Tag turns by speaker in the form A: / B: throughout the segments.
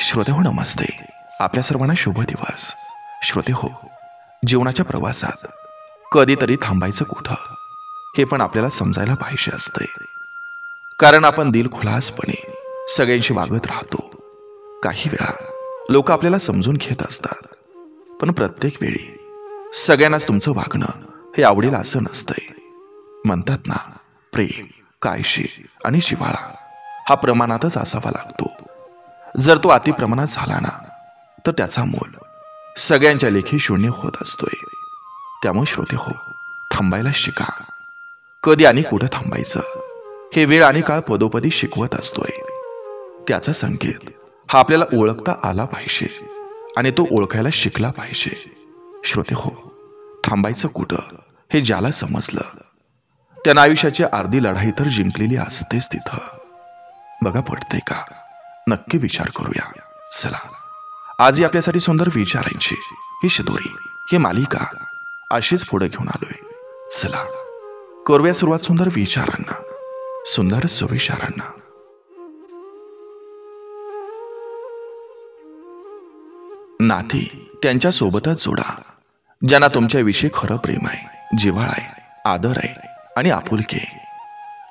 A: श्रोते हो, नमस्ते. आपल्या सर्वांना शुभ दिवस. श्रोते हो, जीवनाच्या प्रवासात कधीतरी थांबायचं कुठं हे पण आपल्याला समजायला पाहिजे असते. कारण आपण दिलखुलासपणे सगळ्यांशी वागत राहतो. काही वेळा लोक आपल्याला समजून घेत असतात, पण प्रत्येक वेळी सगळ्यांनाच तुमचं वागणं हे आवडेल असं नसतंय. म्हणतात ना, प्रेम, काळजी आणि जिव्हाळा हा प्रमाणातच असावा लागतो. जर तो अतिप्रमाणात झाला ना, तर त्याचा मोल सगळ्यांच्या लेखी शून्य होत असतोय. त्यामुळे श्रोते हो, थांबायला शिका. कधी आणि कुठं थांबायचं हे वेळ आणि काळ पदोपदी शिकवत असतोय. त्याचा संकेत हा आपल्याला ओळखता आला पाहिजे आणि तो ओळखायला शिकला पाहिजे. श्रोते हो, थांबायचं कुठं हे ज्याला समजलं त्यानं आयुष्याची अर्धी लढाई तर जिंकलेली असतेच तिथं. बघा, पडतंय का? नक्की विचार करूया. चला, आजही आपल्यासाठी सुंदर विचारांची ही शिदोरी, ही मालिका अशीच पुढे घेऊन आलोय. चला, करूया सुरुवात सुंदर विचारांना, सुंदर सुविचारांना. नाती त्यांच्या सोबतच जोडा ज्यांना तुमच्याविषयी खरं प्रेम आहे, जिव्हाळा आहे, आदर आहे आणि आपुलकी.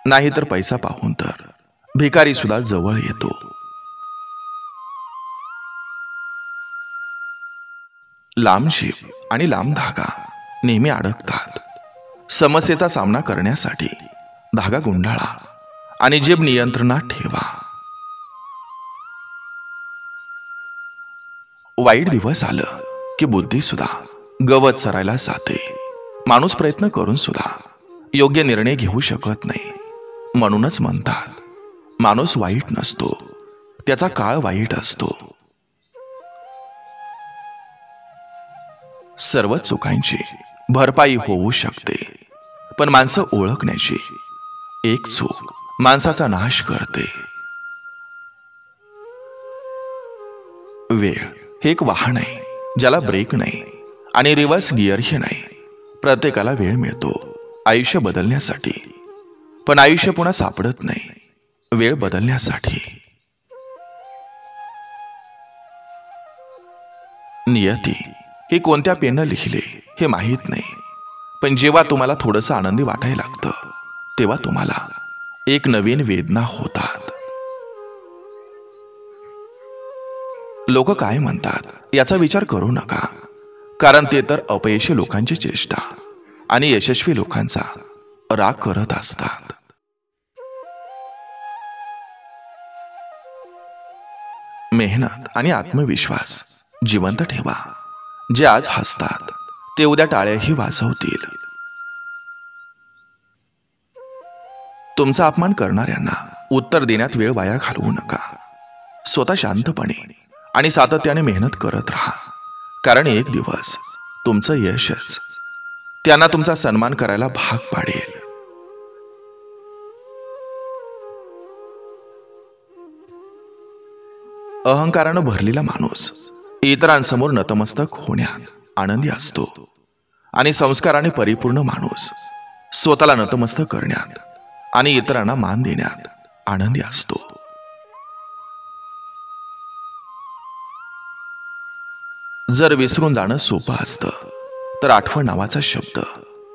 A: नाहीतर पैसा पाहून तर भिकारी सुद्धा जवळ येतो. लांब जीव आणि लांब धागा नेहमी अडकतात. समस्येचा सामना करण्यासाठी धागा गुंडाळा आणि जीभ नियंत्रणात ठेवा. वाईट दिवस आलं की बुद्धी सुद्धा गवत चरायला जाते. माणूस प्रयत्न करून सुद्धा योग्य निर्णय घेऊ शकत नाही. म्हणूनच म्हणतात, माणूस वाईट नसतो, त्याचा काळ वाईट असतो. सर्व चुकांची भरपाई होऊ शकते, पण माणसं ओळखण्याची एक चूक माणसाचा नाश करते. वेळ हे एक वाहन आहे ज्याला ब्रेक नाही आणि रिव्हर्स गिअरही नाही. प्रत्येकाला वेळ मिळतो आयुष्य बदलण्यासाठी, पण आयुष्य पुन्हा सापडत नाही वेळ बदलण्यासाठी. नियती हे कोणत्या पेननं लिहिले हे माहीत नाही, पण जेव्हा तुम्हाला थोडंसं आनंदी वाटायला लागतं तेव्हा तुम्हाला एक नवीन वेदना होतात. लोक काय म्हणतात याचा विचार करू नका, कारण ते तर अपयशी लोकांची चेष्टा आणि यशस्वी लोकांचा राग करत असतात. मेहनत आणि आत्मविश्वास जिवंत ठेवा. जे आज हसतात ते उद्या टाळ्याही वाजवतील. तुमचा अपमान करणाऱ्यांना उत्तर देण्यात वेळ वाया घालवू नका. स्वतः शांतपणे आणि सातत्याने मेहनत करत राहा, कारण एक दिवस तुमचं यशच त्यांना तुमचा सन्मान करायला भाग पाडेल. अहंकारानं भरलेला माणूस इतरांसमोर नतमस्तक होण्यात आनंदी असतो आणि संस्काराने परिपूर्ण माणूस स्वतःला नतमस्तक करण्यात आणि इतरांना मान देण्यात आनंदी असतो. जर विसरून जाणं सोपं असतं तर आठवण नावाचा शब्द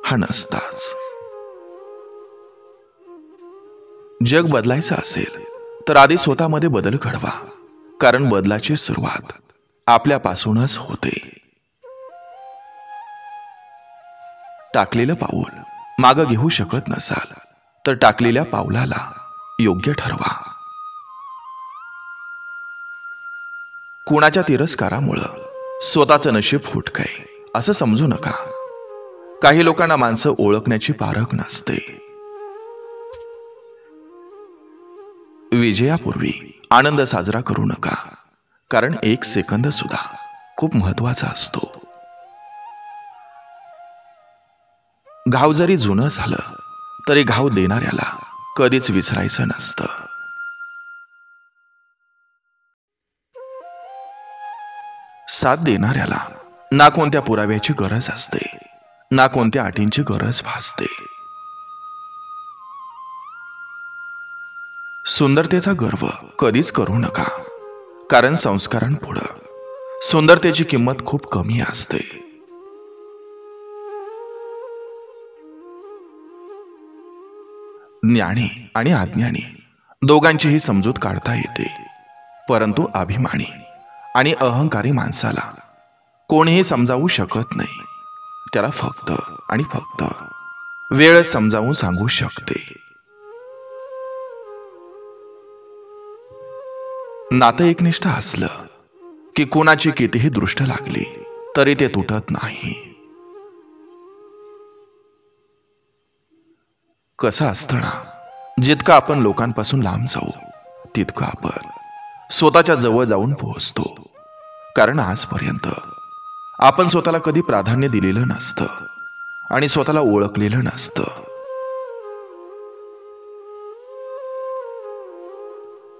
A: हा नसताच. जग बदलायचं असेल तर आधी स्वतःमध्ये बदल घडवा, कारण बदलाची सुरुवात आपल्यापासूनच होते. टाकलेलं पाऊल मागं घेऊ शकत नसाल तर टाकलेल्या पावलाला योग्य ठरवा. कुणाच्या तिरस्कारामुळं स्वतःचं नशीब फुटकंय असं समजू नका. काही लोकांना माणसं ओळखण्याची पारख नसते. विजयापूर्वी आनंद साजरा करू नका, कारण एक सेकंद सुद्धा खूप महत्वाचा असतो. घाव जरी जुनं झालं तरी घाव देणाऱ्याला कधीच विसरायचं नसतं. साथ देणाऱ्याला ना कोणत्या पुराव्याची गरज असते, ना कोणत्या अटींची गरज भासते. सुंदरतेचा गर्व कधीच करू नका, कारण संस्कारांपुढं सुंदरतेची किंमत खूप कमी असते. ज्ञानी आणि अज्ञानी दोघांचीही समजूत काढता येते, परंतु अभिमानी आणि अहंकारी माणसाला कोणीही समजावू शकत नाही. त्याला फक्त आणि फक्त वेळ समजावून सांगू शकते. नातं एकनिष्ठ असलं की कोणाची कितीही दृष्ट लागली तरी ते तुटत नाही. कसं असतं ना, जितकं आपण लोकांपासून लांब जाऊ तितकं आपण स्वतःच्या जवळ जाऊन पोहोचतो. कारण आजपर्यंत आपण स्वतःला कधी प्राधान्य दिलेलं नसतं आणि स्वतःला ओळखलेलं नसतं.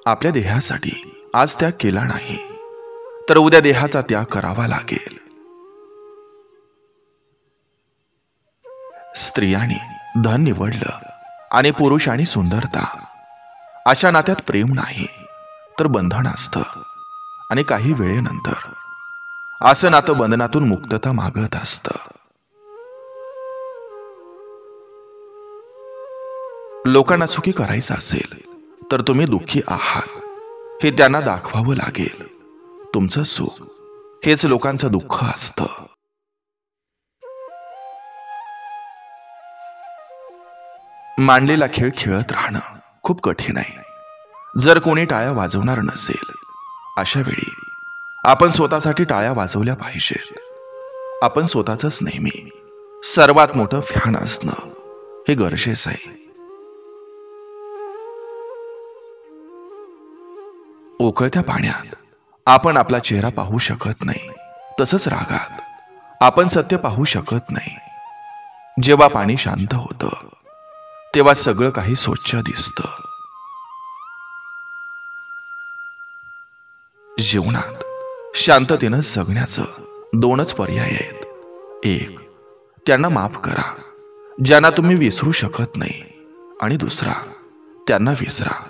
A: आपल्या देहासाठी आज त्याग केला नाही तर उद्या देहाचा त्याग करावा लागेल. स्त्रियांनी धन निवडलं आणि पुरुषांनी सुंदरता, अशा नात्यात प्रेम नाही तर बंधन असतं. आणि काही वेळेनंतर असं नातं बंधनातून मुक्तता मागत असतं. लोकांना सुखी करायचं असेल तर तुम्ही दुःखी आहात हे त्यांना दाखवावं लागेल. तुमचं सुख हेच लोकांचं दुःख असतं. मांडलेला खेळ खेळत राहणं खूप कठीण आहे. जर कोणी टाळ्या वाजवणार नसेल, अशा वेळी आपण स्वतःसाठी टाळ्या वाजवल्या पाहिजेत. आपण स्वतःच नेहमी सर्वात मोठं फॅन असणं हे गरजेचं आहे. उकळत्या पाण्यात आपण आपला चेहरा पाहू शकत नाही, तसंच रागात आपण सत्य पाहू शकत नाही. जेव्हा पाणी शांत होतं तेव्हा सगळं काही स्वच्छ दिसतं. जीवनात शांततेनं जगण्याचं दोनच पर्याय आहेत. एक, त्यांना माफ करा ज्यांना तुम्ही विसरू शकत नाही, आणि दुसरा, त्यांना विसरा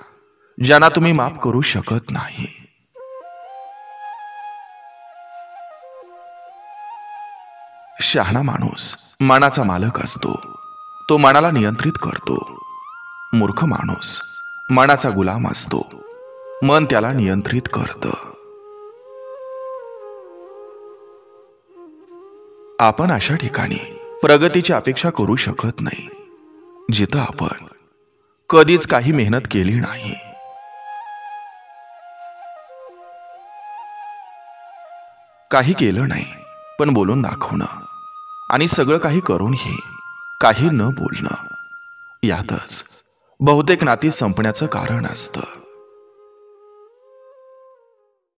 A: ज्यांना तुम्ही माफ करू शकत नाही. शहाणा माणूस मनाचा मालक असतो, तो मनाला नियंत्रित करतो. मूर्ख माणूस मनाचा गुलाम असतो, मन त्याला नियंत्रित करतं. आपण अशा ठिकाणी प्रगतीची अपेक्षा करू शकत नाही जिथं आपण कधीच काही मेहनत केली नाही. काही केलं नाही पण बोलून दाखवणं, आणि सगळं काही करूनही काही न बोलणं, यातच बहुतेक नाती संपण्याचं कारण असतं.